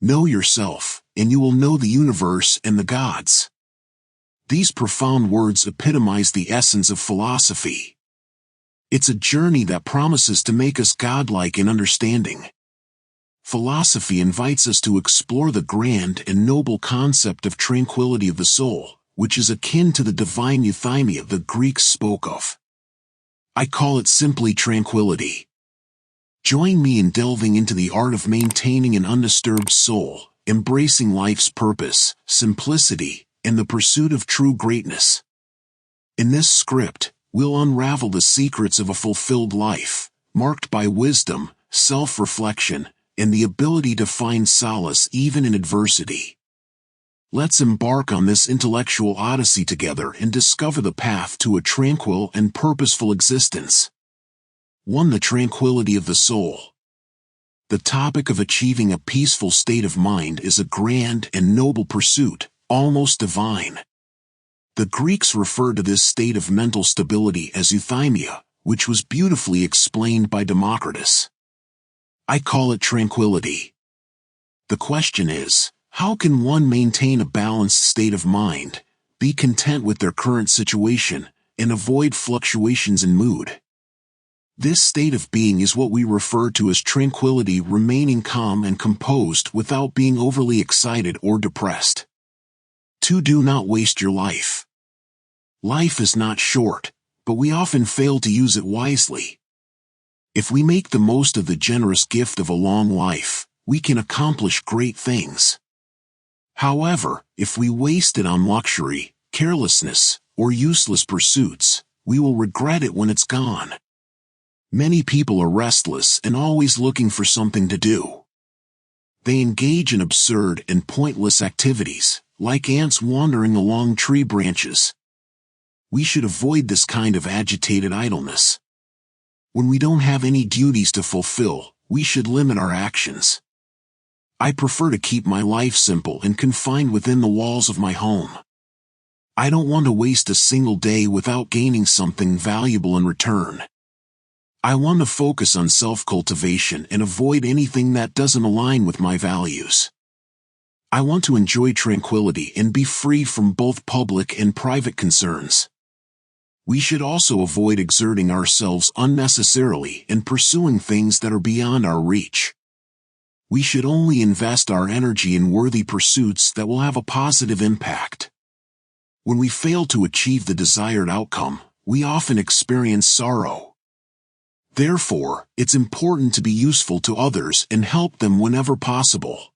Know yourself, and you will know the universe and the gods. These profound words epitomize the essence of philosophy. It's a journey that promises to make us godlike in understanding. Philosophy invites us to explore the grand and noble concept of tranquility of the soul, which is akin to the divine euthymia the Greeks spoke of. I call it simply tranquility. Join me in delving into the art of maintaining an undisturbed soul, embracing life's purpose, simplicity, and the pursuit of true greatness. In this script, we'll unravel the secrets of a fulfilled life, marked by wisdom, self-reflection, and the ability to find solace even in adversity. Let's embark on this intellectual odyssey together and discover the path to a tranquil and purposeful existence. 1. The tranquility of the soul. The topic of achieving a peaceful state of mind is a grand and noble pursuit, almost divine. The Greeks referred to this state of mental stability as euthymia, which was beautifully explained by Democritus. I call it tranquility. The question is, how can one maintain a balanced state of mind, be content with their current situation, and avoid fluctuations in mood? This state of being is what we refer to as tranquility, remaining calm and composed without being overly excited or depressed. 2. Do not waste your life. Life is not short, but we often fail to use it wisely. If we make the most of the generous gift of a long life, we can accomplish great things. However, if we waste it on luxury, carelessness, or useless pursuits, we will regret it when it's gone. Many people are restless and always looking for something to do. They engage in absurd and pointless activities, like ants wandering along tree branches. We should avoid this kind of agitated idleness. When we don't have any duties to fulfill, we should limit our actions. I prefer to keep my life simple and confined within the walls of my home. I don't want to waste a single day without gaining something valuable in return. I want to focus on self-cultivation and avoid anything that doesn't align with my values. I want to enjoy tranquility and be free from both public and private concerns. We should also avoid exerting ourselves unnecessarily and pursuing things that are beyond our reach. We should only invest our energy in worthy pursuits that will have a positive impact. When we fail to achieve the desired outcome, we often experience sorrow. Therefore, it's important to be useful to others and help them whenever possible.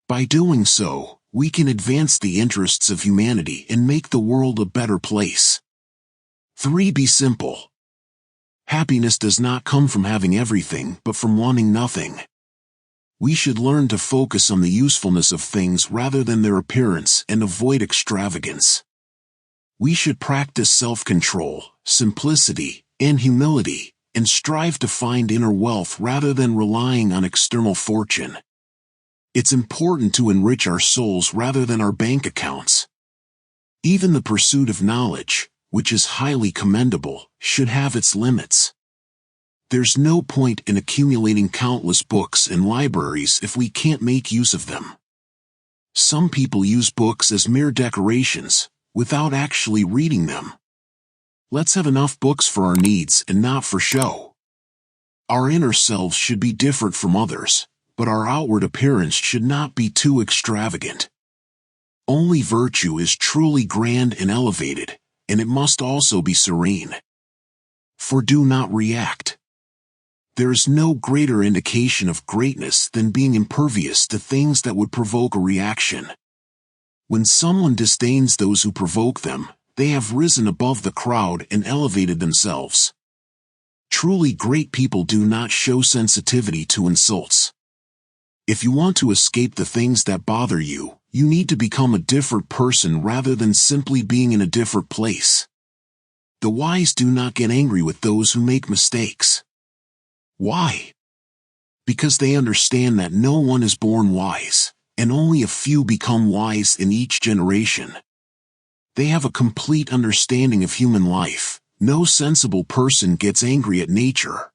By doing so, we can advance the interests of humanity and make the world a better place. 3. Be simple. Happiness does not come from having everything but from wanting nothing. We should learn to focus on the usefulness of things rather than their appearance and avoid extravagance. We should practice self-control, simplicity, and humility, and strive to find inner wealth rather than relying on external fortune. It's important to enrich our souls rather than our bank accounts. Even the pursuit of knowledge, which is highly commendable, should have its limits. There's no point in accumulating countless books and libraries if we can't make use of them. Some people use books as mere decorations, without actually reading them. Let's have enough books for our needs and not for show. Our inner selves should be different from others, but our outward appearance should not be too extravagant. Only virtue is truly grand and elevated, and it must also be serene. 4. Do not react. There is no greater indication of greatness than being impervious to things that would provoke a reaction. When someone disdains those who provoke them, they have risen above the crowd and elevated themselves. Truly great people do not show sensitivity to insults. If you want to escape the things that bother you, you need to become a different person rather than simply being in a different place. The wise do not get angry with those who make mistakes. Why? Because they understand that no one is born wise, and only a few become wise in each generation. They have a complete understanding of human life. No sensible person gets angry at nature.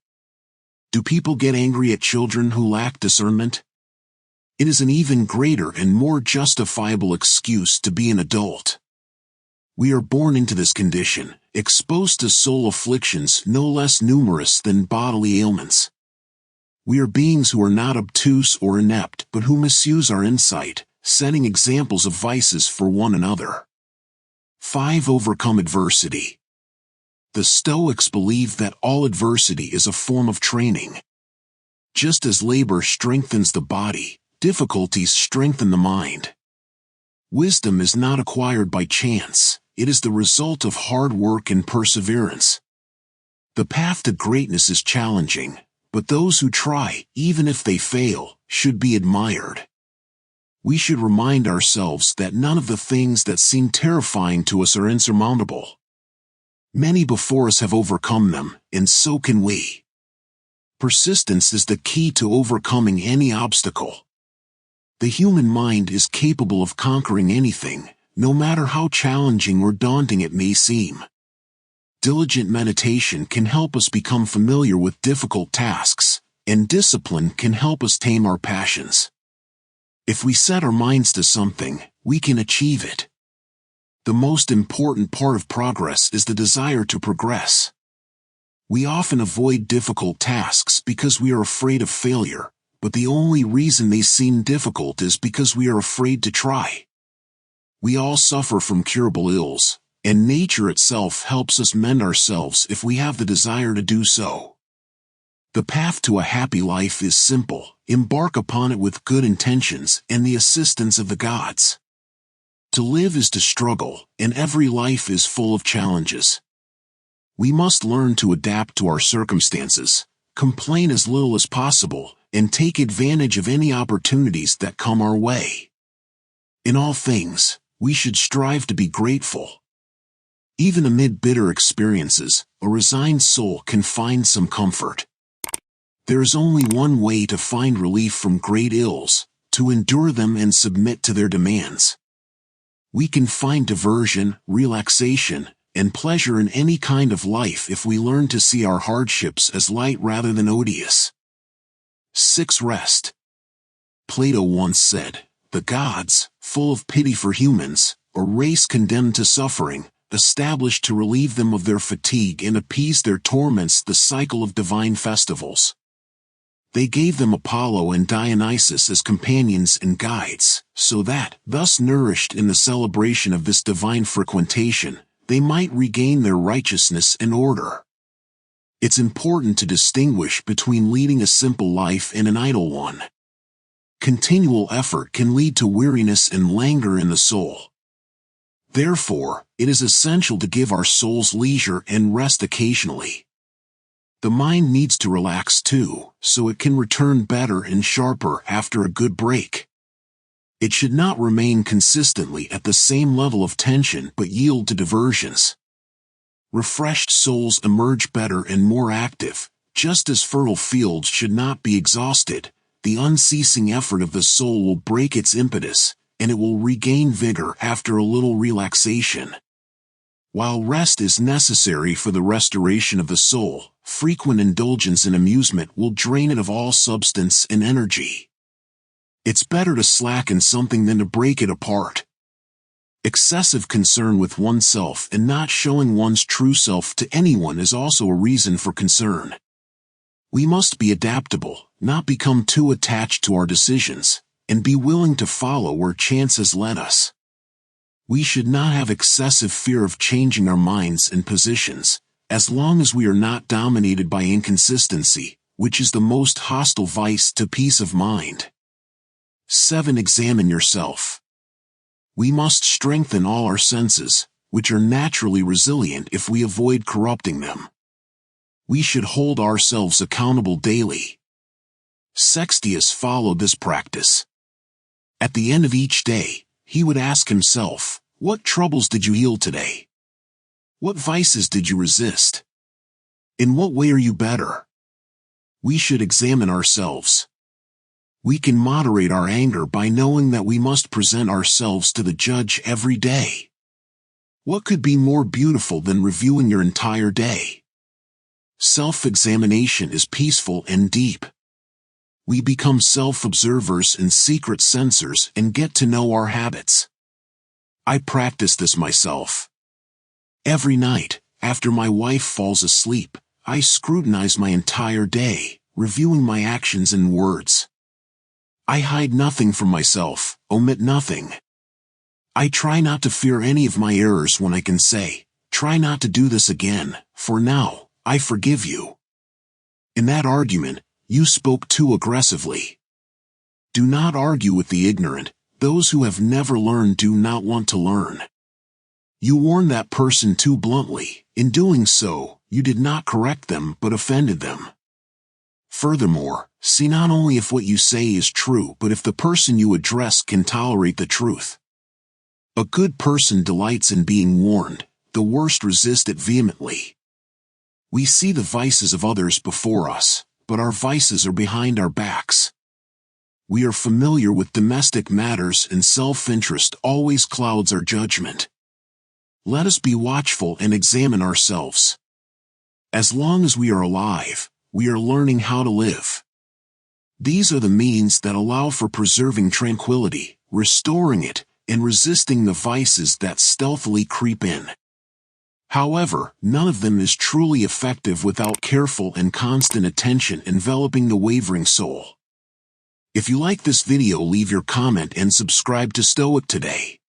Do people get angry at children who lack discernment? It is an even greater and more justifiable excuse to be an adult. We are born into this condition, exposed to soul afflictions no less numerous than bodily ailments. We are beings who are not obtuse or inept, but who misuse our insight, setting examples of vices for one another. 5. Overcome adversity. The Stoics believe that all adversity is a form of training. Just as labor strengthens the body, difficulties strengthen the mind. Wisdom is not acquired by chance, it is the result of hard work and perseverance. The path to greatness is challenging, but those who try, even if they fail, should be admired. We should remind ourselves that none of the things that seem terrifying to us are insurmountable. Many before us have overcome them, and so can we. Persistence is the key to overcoming any obstacle. The human mind is capable of conquering anything, no matter how challenging or daunting it may seem. Diligent meditation can help us become familiar with difficult tasks, and discipline can help us tame our passions. If we set our minds to something, we can achieve it. The most important part of progress is the desire to progress. We often avoid difficult tasks because we are afraid of failure, but the only reason they seem difficult is because we are afraid to try. We all suffer from curable ills, and nature itself helps us mend ourselves if we have the desire to do so. The path to a happy life is simple: embark upon it with good intentions and the assistance of the gods. To live is to struggle, and every life is full of challenges. We must learn to adapt to our circumstances, complain as little as possible, and take advantage of any opportunities that come our way. In all things, we should strive to be grateful. Even amid bitter experiences, a resigned soul can find some comfort. There is only one way to find relief from great ills: to endure them and submit to their demands. We can find diversion, relaxation, and pleasure in any kind of life if we learn to see our hardships as light rather than odious. 6. Rest. Plato once said, "The gods, full of pity for humans, a race condemned to suffering, established to relieve them of their fatigue and appease their torments the cycle of divine festivals. They gave them Apollo and Dionysus as companions and guides, so that, thus nourished in the celebration of this divine frequentation, they might regain their righteousness and order." It's important to distinguish between leading a simple life and an idle one. Continual effort can lead to weariness and languor in the soul. Therefore, it is essential to give our souls leisure and rest occasionally. The mind needs to relax too, so it can return better and sharper after a good break. It should not remain consistently at the same level of tension but yield to diversions. Refreshed souls emerge better and more active, just as fertile fields should not be exhausted. The unceasing effort of the soul will break its impetus, and it will regain vigor after a little relaxation. While rest is necessary for the restoration of the soul, frequent indulgence in amusement will drain it of all substance and energy. It's better to slacken something than to break it apart. Excessive concern with oneself and not showing one's true self to anyone is also a reason for concern. We must be adaptable, not become too attached to our decisions, and be willing to follow where chance has led us. We should not have excessive fear of changing our minds and positions, as long as we are not dominated by inconsistency, which is the most hostile vice to peace of mind. 7. Examine yourself. We must strengthen all our senses, which are naturally resilient if we avoid corrupting them. We should hold ourselves accountable daily. Sextius followed this practice. At the end of each day, he would ask himself, "What troubles did you heal today? What vices did you resist? In what way are you better?" We should examine ourselves. We can moderate our anger by knowing that we must present ourselves to the judge every day. What could be more beautiful than reviewing your entire day? Self-examination is peaceful and deep. We become self-observers and secret censors and get to know our habits. I practice this myself. Every night, after my wife falls asleep, I scrutinize my entire day, reviewing my actions and words. I hide nothing from myself, omit nothing. I try not to fear any of my errors when I can say, "Try not to do this again, for now, I forgive you." In that argument, you spoke too aggressively. Do not argue with the ignorant. Those who have never learned do not want to learn. You warned that person too bluntly. In doing so, you did not correct them but offended them. Furthermore, see not only if what you say is true but if the person you address can tolerate the truth. A good person delights in being warned, the worst resist it vehemently. We see the vices of others before us, but our vices are behind our backs. We are familiar with domestic matters and self-interest always clouds our judgment. Let us be watchful and examine ourselves. As long as we are alive, we are learning how to live. These are the means that allow for preserving tranquility, restoring it, and resisting the vices that stealthily creep in. However, none of them is truly effective without careful and constant attention enveloping the wavering soul. If you like this video, leave your comment and subscribe to Stoic today.